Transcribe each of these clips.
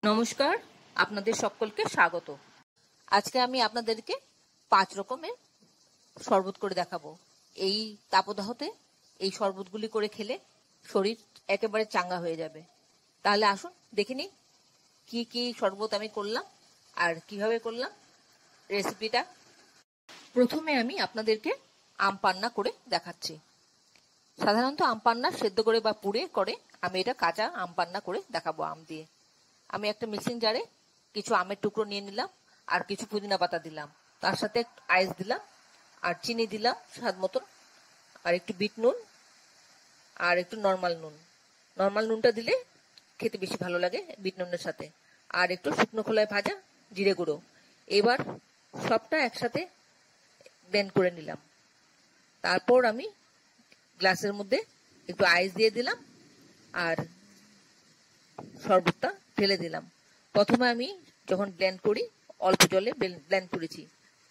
নমস্কার, আপনাদের সকলকে স্বাগত। আজকে আমি আপনাদেরকে 5 রকমের শরবত করে দেখাবো। এই তাপদাহতে এই শরবতগুলি করে খেলে শরীর একেবারে চাঙ্গা হয়ে যাবে। তাহলে আসুন দেখে নিই কি কি শরবত আমি করলাম আর কিভাবে করলাম রেসিপিটা। প্রথমে আমি আপনাদেরকে আম পান্না করে দেখাচ্ছি। সাধারণত আম পান্না সেদ্ধ করে বা পুড়ে করে, আমি এটা কাঁচা আম পান্না করে দেখাবো আম দিয়ে। আমি একটা মিক্সিং জারে কিছু আমের টুকরো নিয়ে নিলাম আর কিছু পুদিনা পাতা দিলাম, তার সাথে আইস দিলাম আর চিনি দিলাম স্বাদ মতন, আর একটু বিট নুন আর একটু নর্মাল নুন। নর্মাল নুনটা দিলে খেতে বেশি ভালো লাগে বিট নুনের সাথে, আর একটু শুকনো খোলায় ভাজা জিরে গুঁড়ো। এবার সবটা একসাথে ব্লেন্ড করে নিলাম। তারপর আমি গ্লাসের মধ্যে একটু আইস দিয়ে দিলাম আর শরবতটা ঢেলে দিলাম। প্রথমে আমি যখন ব্লেন্ড করি অল্প জলে ব্লেন্ড করেছি,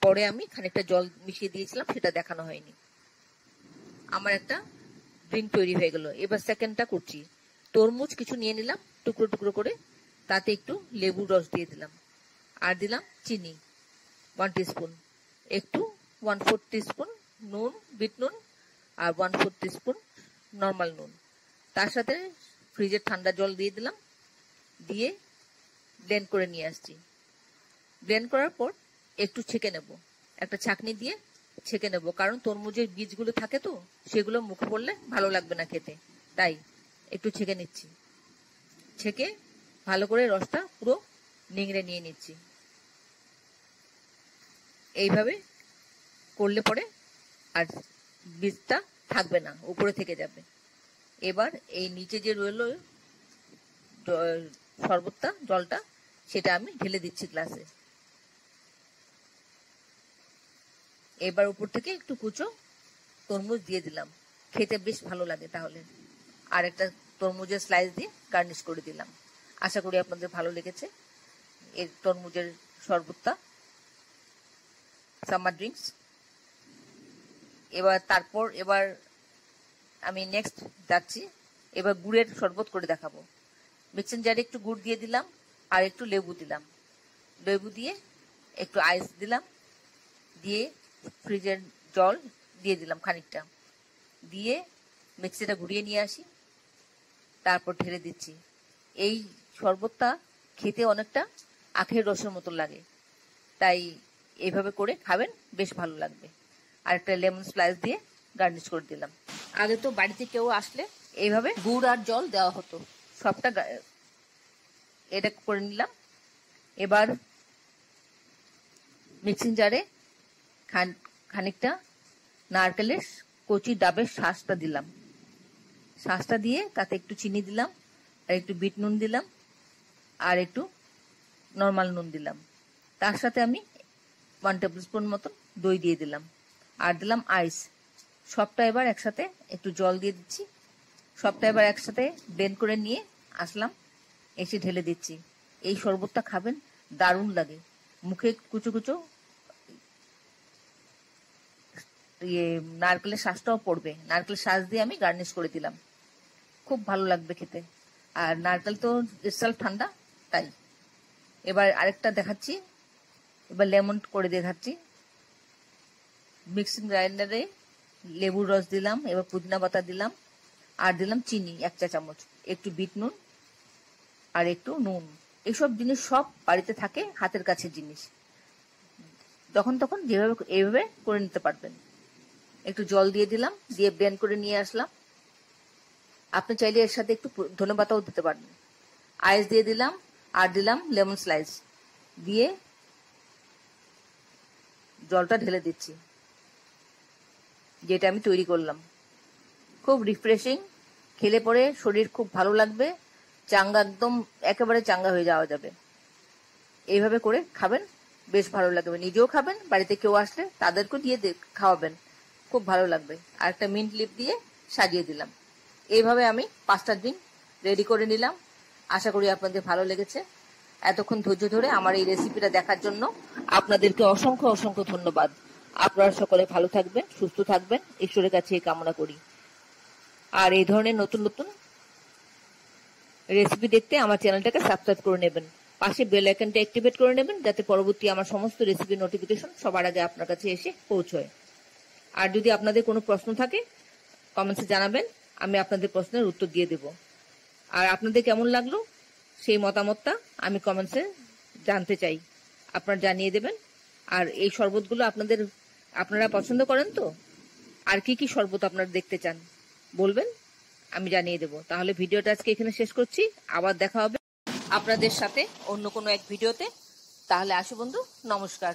পরে আমি খানিকটা জল মিশিয়ে দিয়েছিলাম, সেটা দেখানো হয়নি। আমার একটা ড্রিঙ্ক তৈরি হয়ে গেল। এবার সেকেন্ডটা করছি। তরমুজ কিছু নিয়ে নিলাম টুকরো টুকরো করে, তাতে একটু লেবুর রস দিয়ে দিলাম আর দিলাম চিনি 1 টিস্পুন, একটু 1/4 টিস্পুন নুন বিট নুন আর 1/4 টিস্পুন নর্মাল নুন। তার সাথে ফ্রিজের ঠান্ডা জল দিয়ে দিলাম, দিয়ে ব্লেন্ড করে নিয়ে আসছি। ব্লেন্ড করার পর একটু ছেঁকে নেব, একটা ছাঁকনি দিয়ে ছেঁকে নেব, কারণ তরমুজের বীজগুলো থাকে তো, সেগুলো মুখে পড়লে ভালো লাগবে না খেতে, তাই একটু ছেঁকে নিচ্ছি। ছেঁকে ভালো করে রসটা পুরো নিংড়ে নিয়ে নিচ্ছি। এইভাবে করলে পরে আর বীজটা থাকবে না, উপরে থেকে যাবে। এবার এই নিচে যে রইল শরবতটা, জলটা, সেটা আমি ঢেলে দিচ্ছি গ্লাসে। এবার উপর থেকে একটু কুচো তরমুজ দিয়ে দিলাম, খেতে বেশ ভালো লাগে তাহলে। আর একটা তরমুজের স্লাইস দিয়ে গার্নিশ করে দিলাম। আশা করি আপনাদের ভালো লেগেছে এই তরমুজের শরবতটা, সামার ড্রিঙ্কস। এবার আমি নেক্সট যাচ্ছি, এবার গুড়ের শরবত করে দেখাবো। মিক্সিং জারে একটু গুড় দিয়ে দিলাম আর একটু লেবু দিলাম। লেবু দিয়ে একটু আইস দিলাম, দিয়ে ফ্রিজের জল দিয়ে দিলাম খানিকটা, দিয়ে মিক্সিটা ঘুরিয়ে নিয়ে আসি, তারপর ঢেলে দিচ্ছি। এই শরবতটা খেতে অনেকটা আখের রসের মতো লাগে, তাই এইভাবে করে খাবেন, বেশ ভালো লাগবে। আর একটা লেমন স্লাইস দিয়ে গার্নিশ করে দিলাম। আগে তো বাড়িতে কেউ আসলে এইভাবে গুড় আর জল দেওয়া হতো, সবটা এটা করে নিলাম। এবার মিক্সিং জারে খানিকটা নারকেলের কচি ডাবের শাঁসটা দিলাম। শাঁসটা দিয়ে তাতে একটু চিনি দিলাম আর একটু বিট নুন দিলাম আর একটু নর্মাল নুন দিলাম। তার সাথে আমি 1 টেবিল স্পুন মতো দই দিয়ে দিলাম আর দিলাম আইস। সবটা এবার একসাথে একটু জল দিয়ে দিচ্ছি। সবটা এবার একসাথে ব্লেন্ড করে নিয়ে আসলাম, এসে ঢেলে দিচ্ছি। এই শরবতটা খাবেন, দারুণ লাগে। মুখে কুচো কুচো নারকেলের শাঁসটাও পড়বে। নারকেলের শাঁস দিয়ে আমি গার্নিশ করে দিলাম, খুব ভালো লাগবে খেতে। আর নারকেল তো ইটসেলফ ঠান্ডা, তাই। এবার আরেকটা দেখাচ্ছি, এবার লেমন করে দেখাচ্ছি। মিক্সিং গ্রাইন্ডারে লেবুর রস দিলাম, এবার পুদিনা পাতা দিলাম আর দিলাম চিনি 1 চা চামচ, একটু বিট নুন আর একটু নুন। এসব জিনিস সব বাড়িতে থাকে, হাতের কাছে জিনিস, যখন তখন যেভাবে এইভাবে করে নিতে পারবেন। একটু জল দিয়ে দিলাম, দিয়ে ব্লেন্ড করে নিয়ে আসলাম। আপনি চাইলে এর সাথে একটু ধনেপাতাও দিতে পারেন। আইস দিয়ে দিলাম আর দিলাম লেমন স্লাইস, দিয়ে জলটা ঢেলে দিচ্ছি, যেটা আমি তৈরি করলাম। খুব রিফ্রেশিং, খেলে পরে শরীর খুব ভালো লাগবে, চাঙ্গা, একদম একেবারে চাঙ্গা হয়ে যাওয়া যাবে। এইভাবে করে খাবেন, বেশ ভালো লাগবে। নিজেও খাবেন, বাড়িতে কেউ আসলে তাদেরকেও দিয়ে খাওয়াবেন, খুব ভালো লাগবে। আর একটা মিন্ট লিপ দিয়ে সাজিয়ে দিলাম। এইভাবে আমি 5টা ড্রিঙ্ক রেডি করে নিলাম। আশা করি আপনাদের ভালো লেগেছে। এতক্ষণ ধৈর্য ধরে আমার এই রেসিপিটা দেখার জন্য আপনাদেরকে অসংখ্য অসংখ্য ধন্যবাদ। আপনারা সকলে ভালো থাকবেন, সুস্থ থাকবেন, ঈশ্বরের কাছে এই কামনা করি। আর এই ধরনের নতুন নতুন রেসিপি দেখতে আমার চ্যানেলটাকে সাবস্ক্রাইব করে নেবেন। পাশে বেল আইকনটা অ্যাক্টিভেট করে নেবেন, যাতে পরবর্তী আমার সমস্ত রেসিপির নোটিফিকেশন সবার আগে আপনার কাছে এসে পৌঁছয়। আর যদি আপনাদের কোনো প্রশ্ন থাকে কমেন্টসে জানাবেন, আমি আপনাদের প্রশ্নের উত্তর দিয়ে দেব। আর আপনাদের কেমন লাগলো সেই মতামতটা আমি কমেন্টসে জানতে চাই, আপনারা জানিয়ে দেবেন। আর এই শরবতগুলো আপনারা পছন্দ করেন তো? আর কি কি শরবত আপনারা দেখতে চান বলবেন, আমি জানিয়ে দেব। তাহলে ভিডিওটা আজকে এখানে শেষ করছি, আবার দেখা হবে আপনাদের সাথে অন্য কোনো এক ভিডিওতে। তাহলে আসি বন্ধু, নমস্কার।